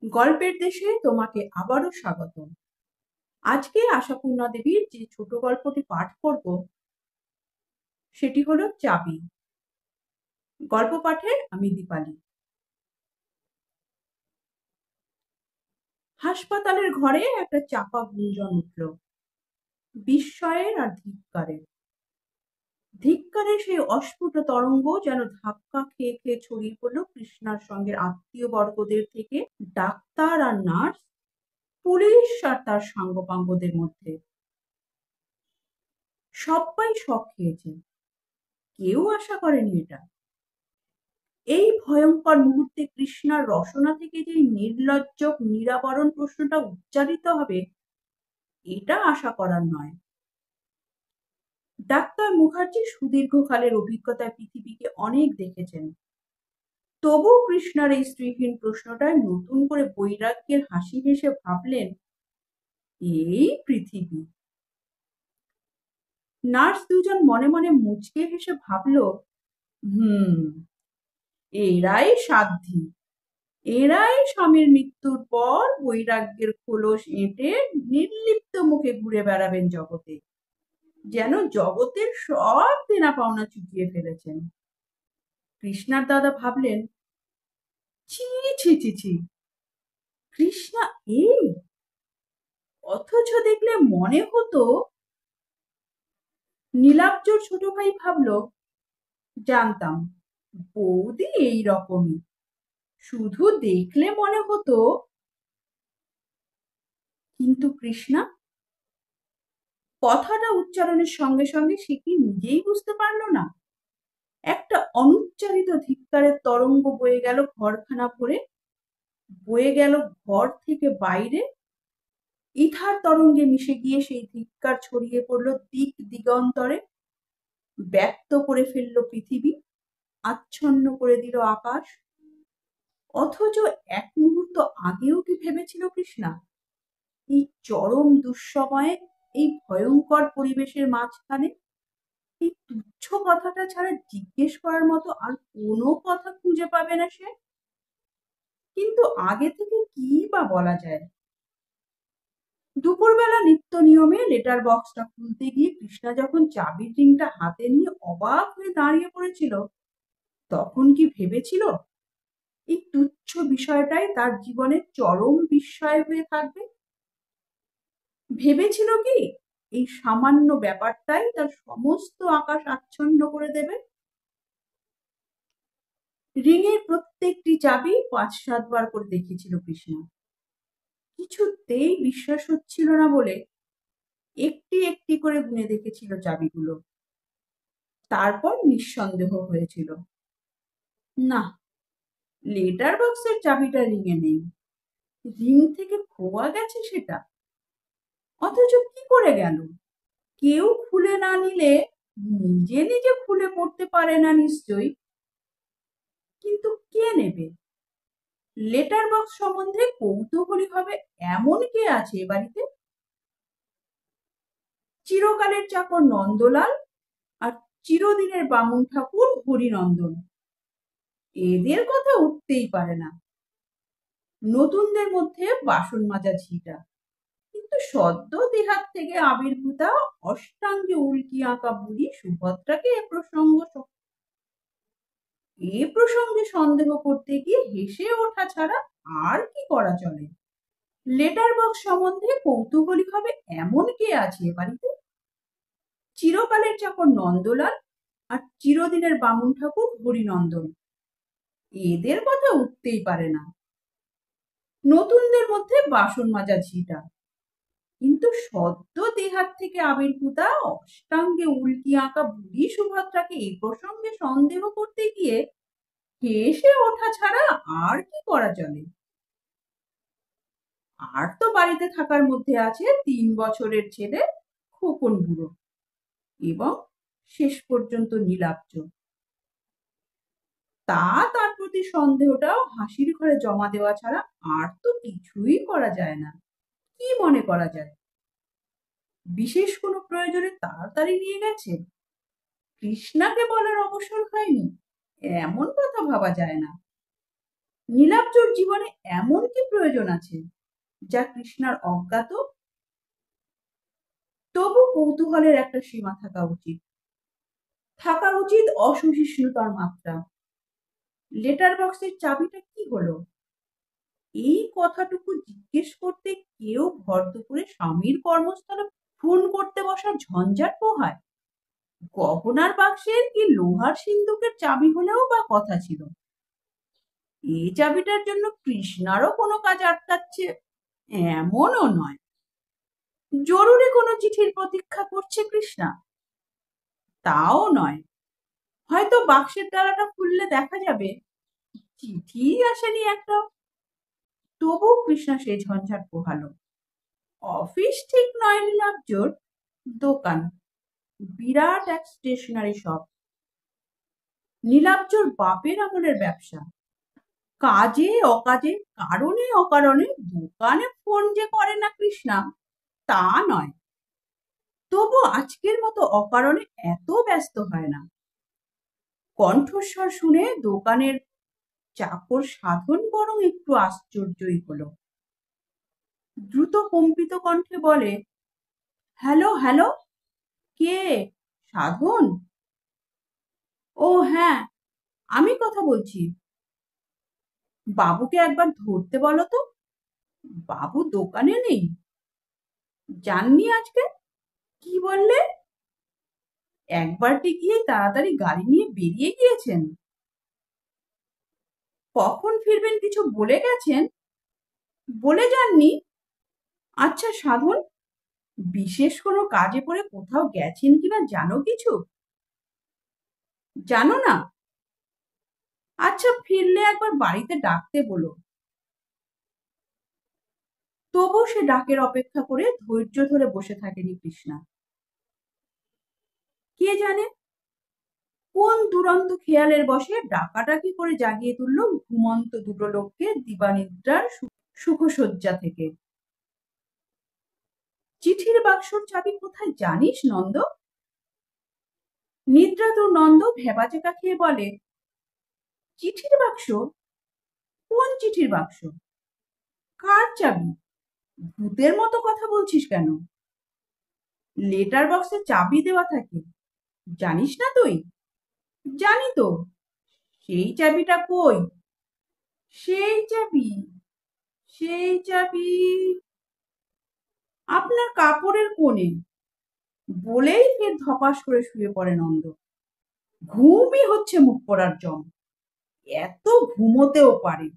গল্পের দেশে তোমাকে আবারও স্বাগত। আজকে আশাপূর্ণা দেবীর যে ছোট গল্পটি পাঠ করব সেটি হলো চাবি। গল্প পাঠে আমি দীপালি। হাসপাতালের ঘরে একটা চাপা গুঞ্জন উঠল, বিস্ময়ের আর ধিক্কারের। ধিক্কারের সেই অস্ফুট তরঙ্গ যেন ধাক্কা খেয়ে খেয়ে ছড়িয়ে পড়ল কৃষ্ণার সঙ্গে আত্মীয় বর্গদের থেকে ডাক্তার আর নার্স, পুলিশ আর তার সাঙ্গপাঙ্গদের মধ্যে। সবাই শক খেয়েছে, কেউ আশা করেনি এটা। এই ভয়ঙ্কর মুহূর্তে কৃষ্ণার রসনা থেকে যে নির্লজ্জ নিরাবরণ প্রশ্নটা উচ্চারিত হবে, এটা আশা করার নয়। ডাক্তার মুখার্জি সুদীর্ঘকালের অভিজ্ঞতায় পৃথিবীকে অনেক দেখেছেন, তবু কৃষ্ণার এই স্ত্রীহীন প্রশ্নটায় নতুন করে বৈরাগ্যের হাসি হেসে ভাবলেন, এই পৃথিবী। নার্স দুজন মনে মনে মুচকে হেসে ভাবল, এরাই সাধ্বী, এরাই স্বামীর মৃত্যুর পর বৈরাগ্যের খোলস এঁটে নির্লিপ্ত মুখে ঘুরে বেড়াবেন জগতে, যেন জগতের সব দেনা পাওনা চুকিয়ে ফেলেছেন। কৃষ্ণার দাদা ভাবলেন, ছি ছি ছি ছি, কৃষ্ণা এই, অথচ দেখলে মনে হতো। নীলাব্জর ছোট ভাই ভাবল, জানতাম বৌদি এই রকমই, শুধু দেখলে মনে হতো। কিন্তু কৃষ্ণা কথাটা উচ্চারণের সঙ্গে সঙ্গে সে কি নিজেই বুঝতে পারল না, একটা অনুচ্চারিত ধিক্কারের তরঙ্গ বয়ে গেল ঘরখানা ভরে, বয়ে গেল ঘর থেকে বাইরে, ইথার তরঙ্গে মিশে গিয়ে সেই ধিক্কার ছড়িয়ে পড়ল দিক দিগন্তরে, ব্যক্ত করে ফেলল পৃথিবী, আচ্ছন্ন করে দিল আকাশ। অথচ এক মুহূর্ত আগেও কি ভেবেছিল কৃষ্ণা, এই চরম দুঃসময়ে, এই ভয়ঙ্কর পরিবেশের মাঝখানে এই তুচ্ছ কথাটা ছাড়া জিজ্ঞেস করার মতো আর কোনো কথা খুঁজে পাবে না সে? কিন্তু আগে থেকে কি বা বলা যায়? দুপুরবেলা নিত্য নিয়মে লেটার বক্সটা খুলতে গিয়ে কৃষ্ণা যখন চাবির রিংটা হাতে নিয়ে অবাক হয়ে দাঁড়িয়ে পড়েছিল, তখন কি ভেবেছিল এই তুচ্ছ বিষয়টাই তার জীবনে চরম বিস্ময় হয়ে থাকবে? ভেবেছিল কি এই সামান্য ব্যাপারটাই তার সমস্ত আকাশ আচ্ছন্ন করে দেবে? রিংয়ের প্রত্যেকটি চাবি ৫-৭ বার করে দেখেছিল কৃষ্ণা, কিছুতেই বিশ্বাস হচ্ছিল না বলে একটি একটি করে গুনে দেখেছিল চাবিগুলো। তারপর নিঃসন্দেহ হয়েছিল, না, লেটার বক্সের চাবিটা রিংয়ে নেই, রিং থেকে খোয়া গেছে সেটা। অথচ কি করে গেল? কেউ খুলে না নিলে নিজে নিজে খুলে পড়তে পারে না নিশ্চয়ই, কিন্তু কে নেবে? লেটার বক্স সম্বন্ধে কৌতূহলী হবে এমন কে আছে এ বাড়িতে? চিরকালের চাকর নন্দলাল আর চিরদিনের বামুন ঠাকুর হরিনন্দন, এদের কথা উঠতেই পারে না। নতুনদের মধ্যে বাসন মাজা ঝিটা, কিন্তু সদ্য দেহাত থেকে আবির্ভূতা অষ্টাঙ্গে উল্কি আঁকা বুড়ি সুভদ্রাকে এ প্রসঙ্গে সন্দেহ করতে গিয়ে হেসে ওঠা ছাড়া আর কি করা চলে? লেটার বক্স সম্বন্ধে কৌতূহলী হবে এমন কে আছে এ বাড়িতে? চিরকালের চাকর নন্দলাল আর চিরদিনের বামুন ঠাকুর হরিনন্দন, এদের কথা উঠতেই পারে না। নতুনদের মধ্যে বাসন মাজা ঝিটা, কিন্তু সদ্য দেহাত থেকে আবির্ভূতা অষ্টাঙ্গে উল্কি আঁকা বুড়ি সুভদ্রাকে এই প্রসঙ্গে সন্দেহ করতে গিয়ে হেসে ওঠা ছাড়া আর কি করা চলে? আর তো বাড়িতে থাকার মধ্যে আছে ৩ বছরের ছেলে খোকন বুড়ো এবং শেষ পর্যন্ত নীলাব্জ। তার প্রতি সন্দেহটাও হাসির ঘরে জমা দেওয়া ছাড়া আর তো কিছুই করা যায় না। কি মনে করা যায়? বিশেষ কোনো প্রয়োজনে তাড়াতাড়ি নিয়ে গেছে, কৃষ্ণাকে বলার অবসর হয়নি, এমন কথা ভাবা যায় না। নীলাব্জর জীবনে এমন কি প্রয়োজন আছে যা কৃষ্ণার অজ্ঞাত? তবু কৌতূহলের একটা সীমা থাকা উচিত অসহিষ্ণুতার মাত্রা। লেটার বক্সের চাবিটা কি হলো? এই কথাটুকু জিজ্ঞেস করতে কেউ ভর দুপুরে স্বামীর কর্মস্থলে ফোন করতে বসার ঝঞ্ঝাট পোহায়? গহনার বাক্সের কি লোহার সিন্দুকের চাবি হলেও বা কথা ছিল। এই চাবিটার জন্য কৃষ্ণারও কোনো কাজ আটকাচ্ছে এমনও নয়। জরুরি কোনো চিঠির প্রতীক্ষা করছে কৃষ্ণা, তাও নয়। হয়তো বাক্সের তালাটা খুললে দেখা যাবে চিঠি আসেনি একটা। তবু কৃষ্ণা সেই ঝঞ্ঝাট পোহালো। অফিস ঠিক নয় নীলাব্জোর, দোকান, বিরাট এক স্টেশনারি শপ। নীলাব্জোর বাপের আমলের ব্যবসা। কাজে অকাজে কারণে অকারণে দোকানে ফোন যে করে না কৃষ্ণা তা নয়, তবু আজকের মতো অকারণে এত ব্যস্ত হয় না। কণ্ঠস্বর শুনে দোকানের চাকর সাধন বরং একটু আশ্চর্যই হলো। দ্রুত কম্পিত কণ্ঠে বলে, হ্যালো হ্যালো, কে? সাধন? ও হ্যাঁ, আমি কথা বলছি। বাবুকে একবার ধরতে বলো তো। বাবু দোকানে নেই? যাননি আজকে? কি বললে? একবারটি গিয়ে তাড়াতাড়ি গাড়ি নিয়ে বেরিয়ে গিয়েছেন? কখন ফিরবেন কিছু বলে গেছেন? বলে যাননি? আচ্ছা সাধন, বিশেষ কোনো কাজে পড়ে কোথাও গেছেন কিনা জানো কিছু? জানো না? আচ্ছা ফিরলে একবার বাড়িতে ডাকতে বলো। তবু সে ডাকের অপেক্ষা করে ধৈর্য ধরে বসে থাকেনি কৃষ্ণা। কে জানে কোন দুরন্ত খেয়ালের বসে ডাকাডাকি করে জাগিয়ে তুলল ঘুমন্ত দুটো লোককে দিবানিদ্রার সুখসজ্জা থেকে। চিঠির বাক্সর চাবি কোথায় জানিস নন্দ? নিদ্রা তোর নন্দ ভেবাচেকা খেয়ে বলে, চিঠির বাক্স? কোন চিঠির বাক্স? কার চাবি? ভূতের মতো কথা বলছিস কেন? লেটার বক্সে চাবি দেওয়া থাকে, জানিস না তুই? জানি তো, সেই চাবিটা কই? সেই চাবি, সেই চাবি আপনার কাপড়ের কোণে। বলেই ফের ধপাস করে শুয়ে পড়ে নন্দ। ঘুমই হচ্ছে মুখ পড়ার জম, এত ঘুমোতেও পারে।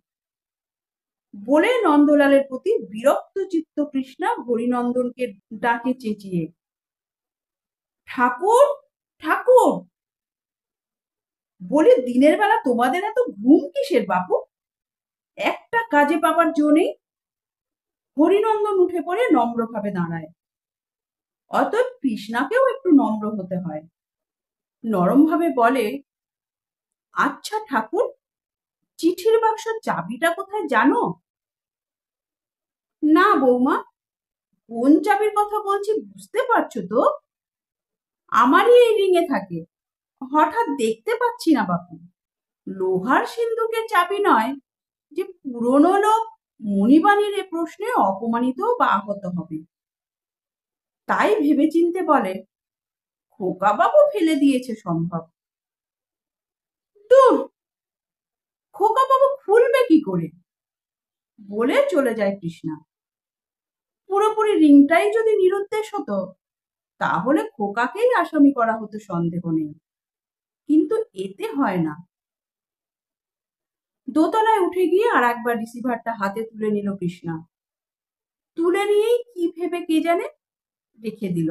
বলে নন্দলালের প্রতি বিরক্ত চিত্ত কৃষ্ণা হরিনন্দনকে ডাকে চেঁচিয়ে, ঠাকুর ঠাকুর। বলে দিনের বেলা তোমাদের এত ঘুম কিসের বাপু? একটা কাজে পাবার জো নেই। হরিনন্দন উঠে পড়ে নম্রভাবে দাঁড়ায়। অতএব কৃষ্ণাকেও একটু নম্র হতে হয়। নরমভাবে বলে, আচ্ছা ঠাকুর, চিঠির বাক্সর চাবিটা কোথায় জানো? না বৌমা, কোন চাবির কথা বলছি বুঝতে পারছো তো? আমারই এই রিঙে থাকে, হঠাৎ দেখতে পাচ্ছি না বাপু। লোহার সিন্ধুকের চাবি নয় যে পুরনো লোক মণিবাণীর এ প্রশ্নে অপমানিত বা আহত হবে। তাই ভেবেচিন্তে বলে, খোকা বাবু ফেলে দিয়েছে সম্ভব। দূর, খোকা বাবু খুলবে কি করে? বলে চলে যায় কৃষ্ণা। পুরোপুরি রিংটাই যদি নিরুদ্দেশ হতো তাহলে খোকাকেই আসামি করা হতো সন্দেহ নেই, কিন্তু এতে হয় না। দোতলায় উঠে গিয়ে আর একবার রিসিভারটা হাতে তুলে নিল কৃষ্ণা। তুলে নিয়েই কি ভেবে কে জানে রেখে দিল।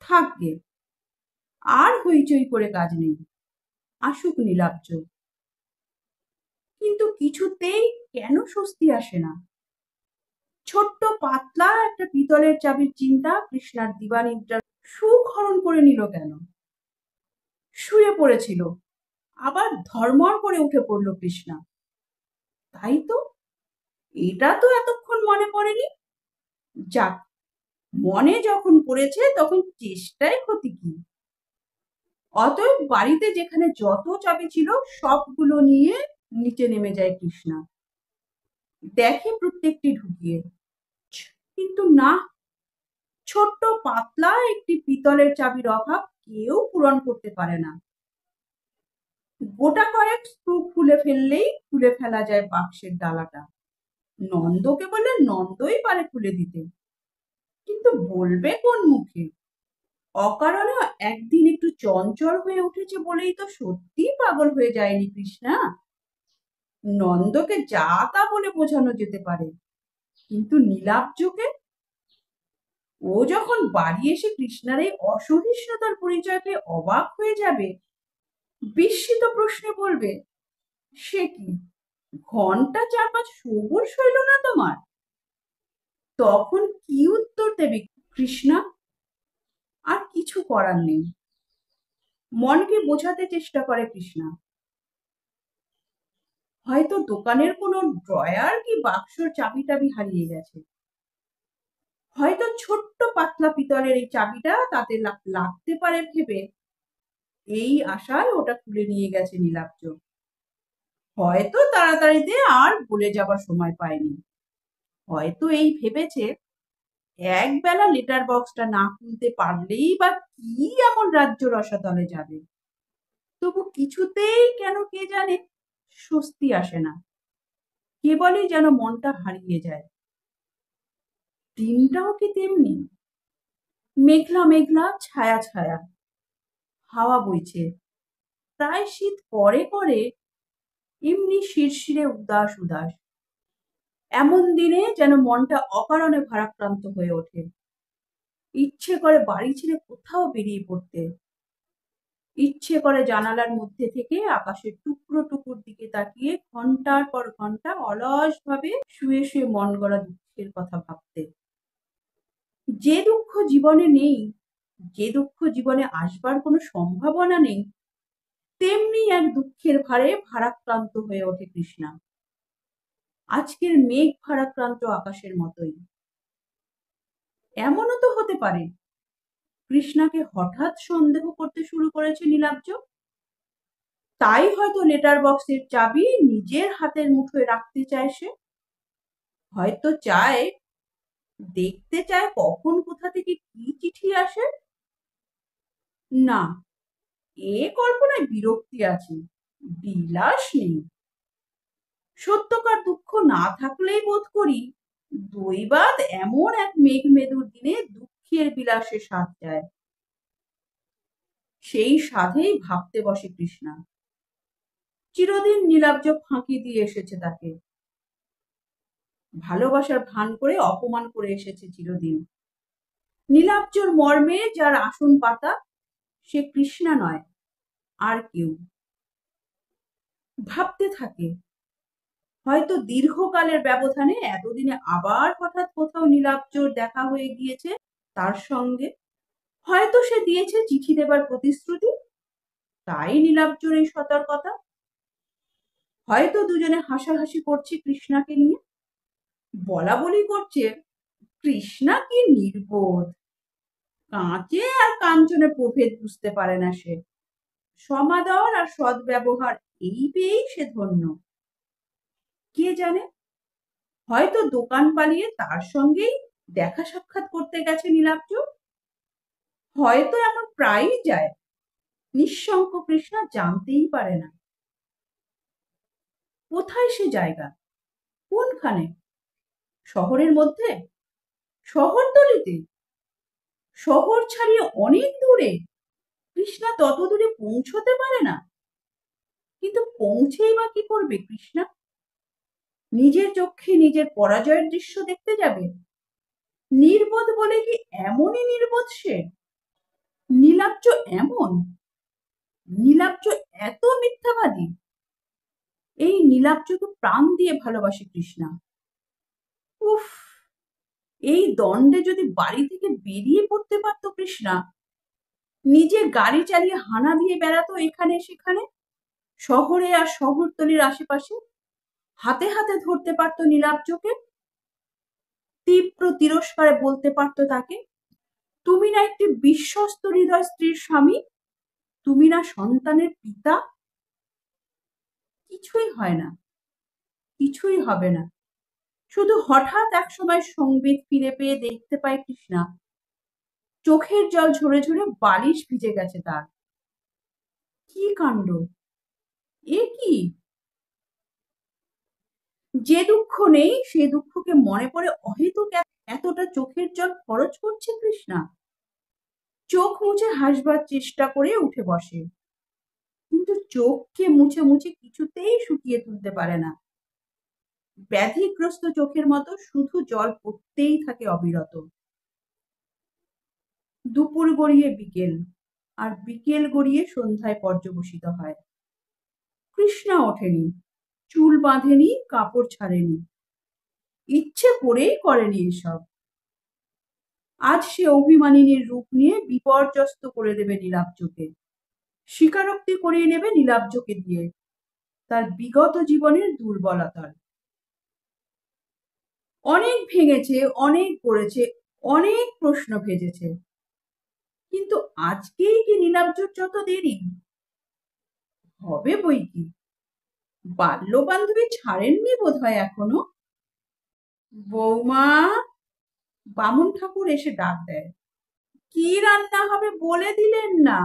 থাকবে, আর হইচই করে কাজ নেই, আসুক নীলাব্জ। কিন্তু কিছুতেই কেন স্বস্তি আসে না। ছোট্ট পাতলা একটা পিতলের চাবির চিন্তা কৃষ্ণার দিবানিদ্রার সুখ হরণ করে নিল কেন? শুয়ে পড়েছিল, আবার ধর্মর করে উঠে পড়ল কৃষ্ণা। তাই তো, এটা তো এতক্ষণ মনে পড়েনি। যাক, মনে যখন পড়েছে তখন চেষ্টায় ক্ষতি কি? অতএব বাড়িতে যেখানে যত চাবি ছিল সবগুলো নিয়ে নিচে নেমে যায় কৃষ্ণা, দেখে প্রত্যেকটি ঢুকিয়ে, কিন্তু না, ছোট্ট পাতলা একটি পিতলের চাবির অভাব কেউ পূরণ করতে পারে না। গোটা কয়েক স্ক্রু খুলে ফেললেই খুলে ফেলা যায় বাক্সের ডালাটা। নন্দকে বলে নন্দই পারে খুলে দিতে, কিন্তু বলবে কোন মুখে? অকারণে একদিন একটু চঞ্চল হয়ে উঠেছে বলেই তো সত্যি পাগল হয়ে যায়নি কৃষ্ণা। নন্দকে যা তা বলে বোঝানো যেতে পারে, কিন্তু নীলাব্জকে? ও যখন বাড়ি এসে কৃষ্ণার এই অসহিষ্ণুতার পরিচয় পেয়ে অবাক হয়ে যাবে, বিস্মিত প্রশ্নে বলবে, সে কি, ঘন্টা 4-5 সবুর সইল না তোমার? তখন কি উত্তর দেবে কৃষ্ণা? আর কিছু করার নেই, মনকে বোঝাতে চেষ্টা করে কৃষ্ণা। হয়তো দোকানের কোনো ড্রয়ার কি বাক্সর চাবি টাবি হারিয়ে গেছে, হয়তো ছোট্ট পাতলা পিতলের এই চাবিটা তাতে লাগতে পারে ভেবে এই আশায় ওটা খুলে নিয়ে গেছে নীলাব্জ। হয়তো তাড়াতাড়িতে আর ভুলে যাবার সময় পায়নি, হয়তো এই ভেবেছে একবেলা লেটার বক্সটা না খুলতে পারলেই বা কি এমন রাজ্য রসাতলে যাবে। তবু কিছুতেই কেন কে জানে স্বস্তি আসে না, কেবলই যেন মনটা হারিয়ে যায়। দিনটাও কি তেমনি, মেঘলা মেঘলা, ছায়া ছায়া, হাওয়া বইছে, প্রায় শীত করে করে, এমনি শিরশিরে উদাস উদাস। এমন দিনে যেন মনটা অকারণে ভারাক্রান্ত হয়ে ওঠে, ইচ্ছে করে বাড়ি ছেড়ে কোথাও বেরিয়ে পড়তে, ইচ্ছে করে জানালার মধ্যে থেকে আকাশের টুকরো টুকুর দিকে তাকিয়ে ঘন্টার পর ঘন্টা অলস ভাবে শুয়ে শুয়ে মন গড়া দুঃখের কথা ভাবতে। যে দুঃখ জীবনে নেই, যে দুঃখ জীবনে আসবার কোনো সম্ভাবনা নেই, তেমনি এক দুঃখের ভারে ভারাক্রান্ত হয়ে ওঠে কৃষ্ণা, আজকের মেঘ ভারাক্রান্ত আকাশের মতোই। এমনও তো হতে পারে কৃষ্ণাকে হঠাৎ সন্দেহ করতে শুরু করেছে নীলাব্জ, তাই হয়তো লেটার বক্সের চাবি নিজের হাতের মুঠোয় রাখতে চায় সে। হয়তো চায়, দেখতে চায় কখন কোথা থেকে কি চিঠি আসে। না, এ কল্পনায় বিরক্তি আছে, বিলাস নেই। সত্যকার দুঃখ না থাকলেই বোধ করি দৈবাৎ এমন এক মেঘমেদুর দিনে দুঃখের বিলাসে স্বাদ যায়। সেই স্বাদেই ভাবতে বসে কৃষ্ণা। চিরদিন নীলাব্জ ফাঁকি দিয়ে এসেছে তাকে, ভালোবাসার ভান করে অপমান করে এসেছে চিরদিন। নীলাব্জর মর্মে যার আসন পাতা, সে কৃষ্ণা নয়, আর কেউ। ভাবতে থাকে, হয়তো দীর্ঘকালের ব্যবধানে এতদিনে আবার হঠাৎ কোথাও নীলাব্জর দেখা হয়ে গিয়েছে তার সঙ্গে। হয়তো সে দিয়েছে চিঠি দেবার প্রতিশ্রুতি, তাই নীলাব্জর এই সতর্কতা। হয়তো দুজনে হাসাহাসি করছে কৃষ্ণাকে নিয়ে, বলা বলি করছে, কৃষ্ণা কি নির্বোধ, কাঁচে আর কাঞ্চনে প্রভেদ বুঝতে পারে না সে, সমাদর আর সদ্ব্যবহার এই পেয়েই সে ধন্য। কে জানে, হয়তো দোকান পালিয়ে তার সঙ্গেই দেখা সাক্ষাৎ করতে গেছে নীলাব্জ। হয়তো এমন প্রায়ই যায়, নিঃশঙ্ক কৃষ্ণা জানতেই পারে না। কোথায় সে জায়গা, কোনখানে? শহরের মধ্যে, শহরতলিতে, শহর ছাড়িয়ে অনেক দূরে? কৃষ্ণা তত দূরে পৌঁছতে পারে না, কিন্তু পৌঁছেই বা কি করবে কৃষ্ণা? নিজের চোখে নিজের পরাজয়ের দৃশ্য দেখতে যাবে? নির্বোধ বলে কি এমনই নির্বোধ সে? নীলাব্জ এমন, নীলাব্জ এত মিথ্যাবাদী? এই নীলাব্জকে প্রাণ দিয়ে ভালোবাসে কৃষ্ণা। উফ, এই দণ্ডে যদি বাড়ি থেকে বেরিয়ে পড়তে পারতো কৃষ্ণা, নিজে গাড়ি চালিয়ে হানা দিয়ে বেড়াতো এখানে সেখানে, শহরে আর শহরতলির আশেপাশে, হাতে হাতে ধরতে পারতো নীলাব্জকে, তীব্র তিরস্কারে বলতে পারতো তাকে, তুমি না একটি বিশ্বস্ত হৃদয় স্ত্রীর স্বামী, তুমি না সন্তানের পিতা। কিছুই হয় না, কিছুই হবে না। শুধু হঠাৎ একসময় সংবেগ ফিরে পেয়ে দেখতে পায় কৃষ্ণা চোখের জল ঝরে ঝরে বালিশ ভিজে গেছে তার। কি কাণ্ড! এ কি! যে দুঃখ নেই সে দুঃখকে মনে পড়ে অহেতুক এতটা চোখের জল খরচ করছে কৃষ্ণা। চোখ মুছে হাসবার চেষ্টা করে উঠে বসে, কিন্তু চোখকে মুছে মুছে কিছুতেই শুকিয়ে তুলতে পারে না। ব্যাধিগ্রস্ত চোখের মতো শুধু জল পড়তেই থাকে অবিরত। দুপুর গড়িয়ে বিকেল, আর বিকেল গড়িয়ে সন্ধ্যায় পর্যবসিত হয়। কৃষ্ণা ওঠেনি, চুল বাঁধেনি, কাপড় ছাড়েনি, ইচ্ছে করেই করেনি এসব। আজ সে অভিমানিনীর রূপ নিয়ে বিপর্যস্ত করে দেবে নীলাব্জকে, স্বীকারোক্তি করিয়ে নেবে নীলাব্জকে দিয়ে তার বিগত জীবনের দুর্বলতার। অনেক ভেঙেছে, অনেক করেছে, অনেক প্রশ্ন ভেজেছে, কিন্তু আজকেই কি নীলাব্জর যত দেরি? হবে বই কি, বাল্য বান্ধবী ছাড়েননি বোধ হয় এখনো। বৌমা! বামুন ঠাকুর এসে ডাক দেয়। কি রান্না হবে বলে দিলেন না?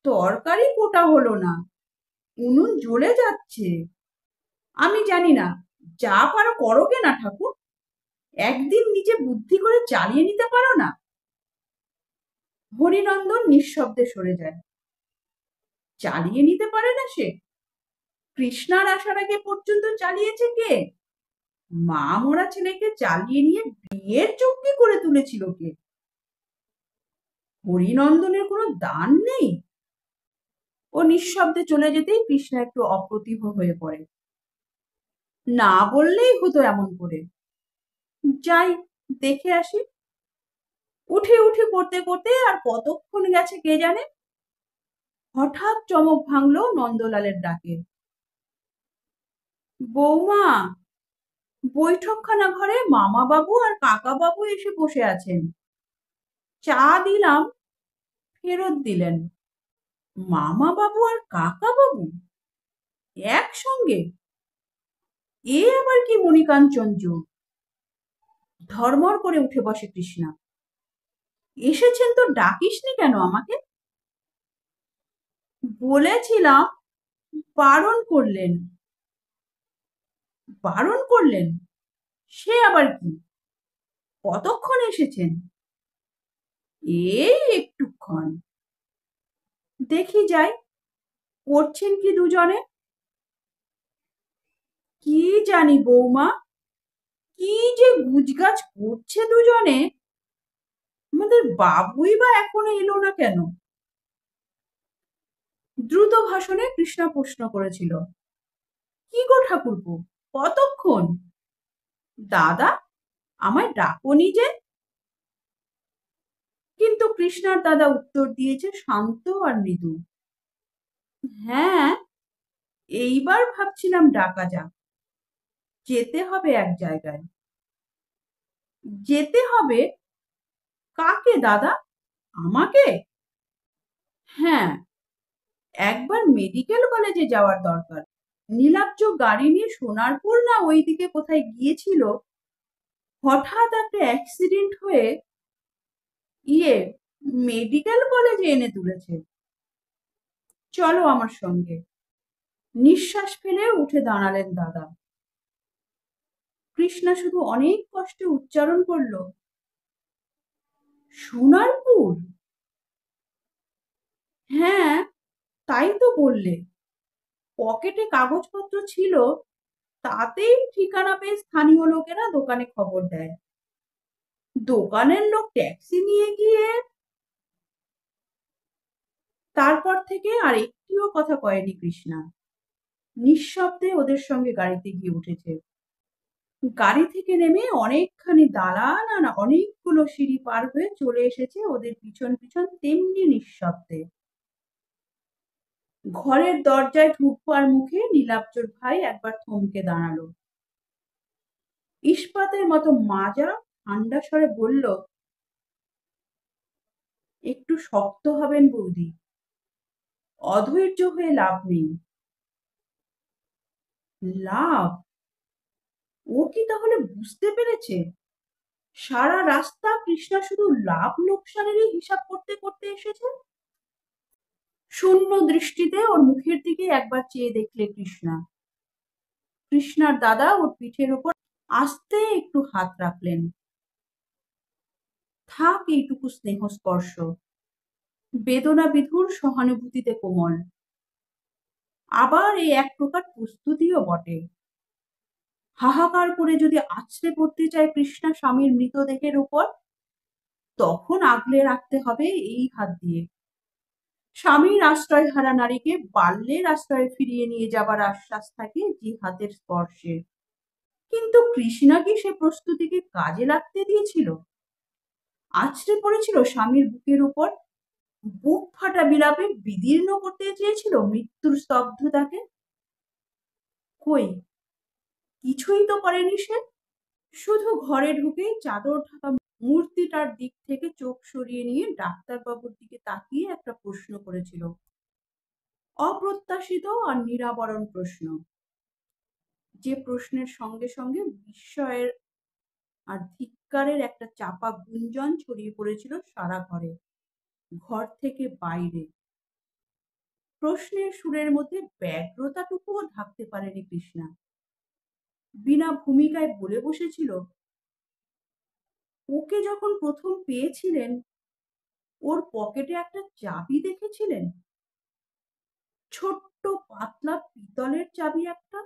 তরকারি কোটা হলো না, উনুন জ্বলে যাচ্ছে। আমি জানি না, যা পারো করোগে না ঠাকুর, একদিন নিজে বুদ্ধি করে চালিয়ে নিতে পারো না? হরিনন্দন নিঃশব্দে সরে যায়। চালিয়ে নিতে পারে না সে? কৃষ্ণার আসার আগে পর্যন্ত চালিয়েছে কে? মা মরা ছেলেকে চালিয়ে নিয়ে বিয়ের চুক্তি করে তুলেছিল কে? হরিনন্দনের কোনো দান নেই? ও নিঃশব্দে চলে যেতেই কৃষ্ণা একটু অপ্রতিভ হয়ে পড়ে। না বললেই হতো এমন করে। যাই, দেখে আসি। উঠে উঠে করতে করতে আর কতক্ষণ গেছে কে জানে। হঠাৎ চমক ভাঙলো নন্দলালের ডাকে। বৌমা! বৈঠকখানা ঘরে মামা বাবু আর কাকা বাবু এসে বসে আছেন। চা দিলাম, ফেরত দিলেন। মামা বাবু আর কাকা বাবু একসঙ্গে? এ আবার কি মণিকাঞ্চন যোগ! ধর্মর করে উঠে বসে কৃষ্ণা। এসেছেন তো ডাকিসনি কেন আমাকে? বলেছিলাম, বারণ করলেন। বারণ করলেন? সে আবার কি? কতক্ষণ এসেছেন? এই একটুক্ষণ। দেখি যাই, করছেন কি দুজনে? কি জানি বৌমা, কি যে গুজগাছ করছে দুজনে। আমাদের বাবুই বা এখনো এলো না কেন? দ্রুত ভাষণে কৃষ্ণা প্রশ্ন করেছিল। কি গো ঠাকুরপো, কতক্ষণ? দাদা, আমায় ডাকোনি যে? কিন্তু কৃষ্ণার দাদা উত্তর দিয়েছে শান্ত আর মৃদু। হ্যাঁ, এইবার ভাবছিলাম ডাকা যাক। যেতে হবে এক জায়গায়। যেতে হবে? কাকে দাদা? আমাকে? হ্যাঁ, একবার মেডিকেল কলেজে যাওয়ার দরকার। নীলাব্জ গাড়ি নিয়ে সোনারপুর না ওইদিকে কোথায় গিয়েছিল, হঠাৎ একটা অ্যাক্সিডেন্ট হয়ে ইয়ে মেডিকেল কলেজে এনে তুলেছে। চলো আমার সঙ্গে। নিঃশ্বাস ফেলে উঠে দাঁড়ালেন দাদা। কৃষ্ণা শুধু অনেক কষ্টে উচ্চারণ করলো, সোনারপুর? হ্যাঁ, তাই তো বললে। পকেটে কাগজপত্র ছিল, তাতেই ঠিকানা পেয়ে স্থানীয় লোকেরা দোকানে খবর দেয়। দোকানের লোক ট্যাক্সি নিয়ে গিয়ে। তারপর থেকে আর একটিও কথা কয়নি কৃষ্ণা। নিঃশব্দে ওদের সঙ্গে গাড়িতে গিয়ে উঠেছে। গাড়ি থেকে নেমে অনেকখানি দালান আর অনেকগুলো সিঁড়ি পার হয়ে চলে এসেছে ওদের পিছন পিছন তেমনি নিঃশব্দে। ঘরের দরজায় ঢুকবার মুখে নীলাব্জর ভাই একবার থমকে দাঁড়ালো। ইস্পাতের মতো মাজা ঠান্ডা স্বরে বলল, একটু শক্ত হবেন বৌদি, অধৈর্য হয়ে লাভ নেই। লাভ? ও কি তাহলে বুঝতে পেরেছে সারা রাস্তা কৃষ্ণা শুধু লাভ লোকসানেরই হিসাব করতে করতে এসেছে? শূন্য দৃষ্টিতে ওর মুখের দিকে একবার চেয়ে দেখলে কৃষ্ণা। কৃষ্ণার দাদা ওর পিঠের উপর আস্তে একটু হাত রাখলেন। থাক এইটুকু স্নেহ স্পর্শ, বেদনা বিধুর সহানুভূতিতে কোমল, আবার এই এক প্রকার প্রস্তুতিও বটে। হাহাকার করে যদি আছড়ে পড়তে চায় কৃষ্ণা স্বামীর মৃতদেহের উপর, তখন আগলে রাখতে হবে এই হাত দিয়ে। স্বামীর আশ্রয় হারা নারীকে বাল্যের আশ্রয়ে ফিরিয়ে নিয়ে যাবার আশ্বাস থাকে যে হাতের স্পর্শে। কিন্তু কৃষ্ণা কি সে প্রস্তুতিকে কাজে লাগতে দিয়েছিল? আছড়ে পড়েছিল স্বামীর বুকের উপর, বুক ফাটা বিলাপে বিদীর্ণ করতে চেয়েছিল মৃত্যুর স্তব্ধতাকে। কই, কিছুই তো করেনি সে। শুধু ঘরে ঢুকেই চাদর ঢাকা মূর্তিটার দিক থেকে চোখ সরিয়ে নিয়ে ডাক্তারবাবুর দিকে তাকিয়ে একটা প্রশ্ন করেছিল। অপ্রত্যাশিত আর নিরাবরণ প্রশ্ন, যে প্রশ্নের সঙ্গে সঙ্গে বিস্ময়ের আর ধিক্কারের একটা চাপা গুঞ্জন ছড়িয়ে পড়েছিল সারা ঘরে, ঘর থেকে বাইরে। প্রশ্নের সুরের মধ্যে ব্যগ্রতাটুকুও ঢাকতে পারেনি কৃষ্ণা। বিনা ভূমিকায় বলে বসেছিল, ওকে যখন প্রথম পেয়েছিলেন ওর পকেটে একটা চাবি দেখেছিলেন, ছোট্ট পাতলা পিতলের চাবি একটা।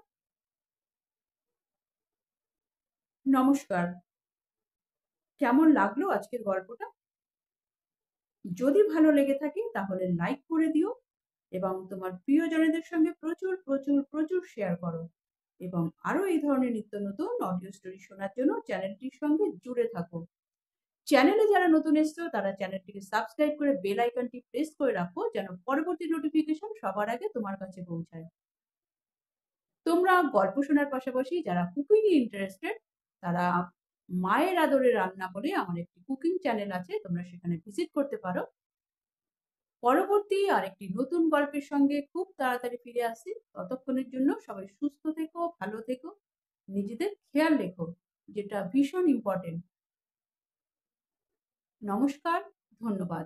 নমস্কার, কেমন লাগলো আজকের গল্পটা? যদি ভালো লেগে থাকে তাহলে লাইক করে দিও এবং তোমার প্রিয়জনদের সঙ্গে প্রচুর প্রচুর প্রচুর শেয়ার করো, এবং আরো এই ধরনের নিত্য নতুন অডিও স্টোরি শোনার জন্য চ্যানেলটির সঙ্গে জুড়ে থাকো। চ্যানেলে যারা নতুন এসছো তারা চ্যানেলটিকে সাবস্ক্রাইব করে বেল আইকনটি প্রেস করে রাখো, যেন পরবর্তী নোটিফিকেশন সবার আগে তোমার কাছে পৌঁছায়। তোমরা গল্প শোনার পাশাপাশি যারা কুকিং এ ইন্টারেস্টেড, তারা মায়ের আদরে রান্না বলে আমার একটি কুকিং চ্যানেল আছে, তোমরা সেখানে ভিজিট করতে পারো। পরবর্তী আরেকটি নতুন গল্পের সঙ্গে খুব তাড়াতাড়ি ফিরে আসি। ততক্ষণের জন্য সবাই সুস্থ থেকো, ভালো থেকো, নিজেদের খেয়াল রেখো, যেটা ভীষণ ইম্পর্টেন্ট। নমস্কার, ধন্যবাদ।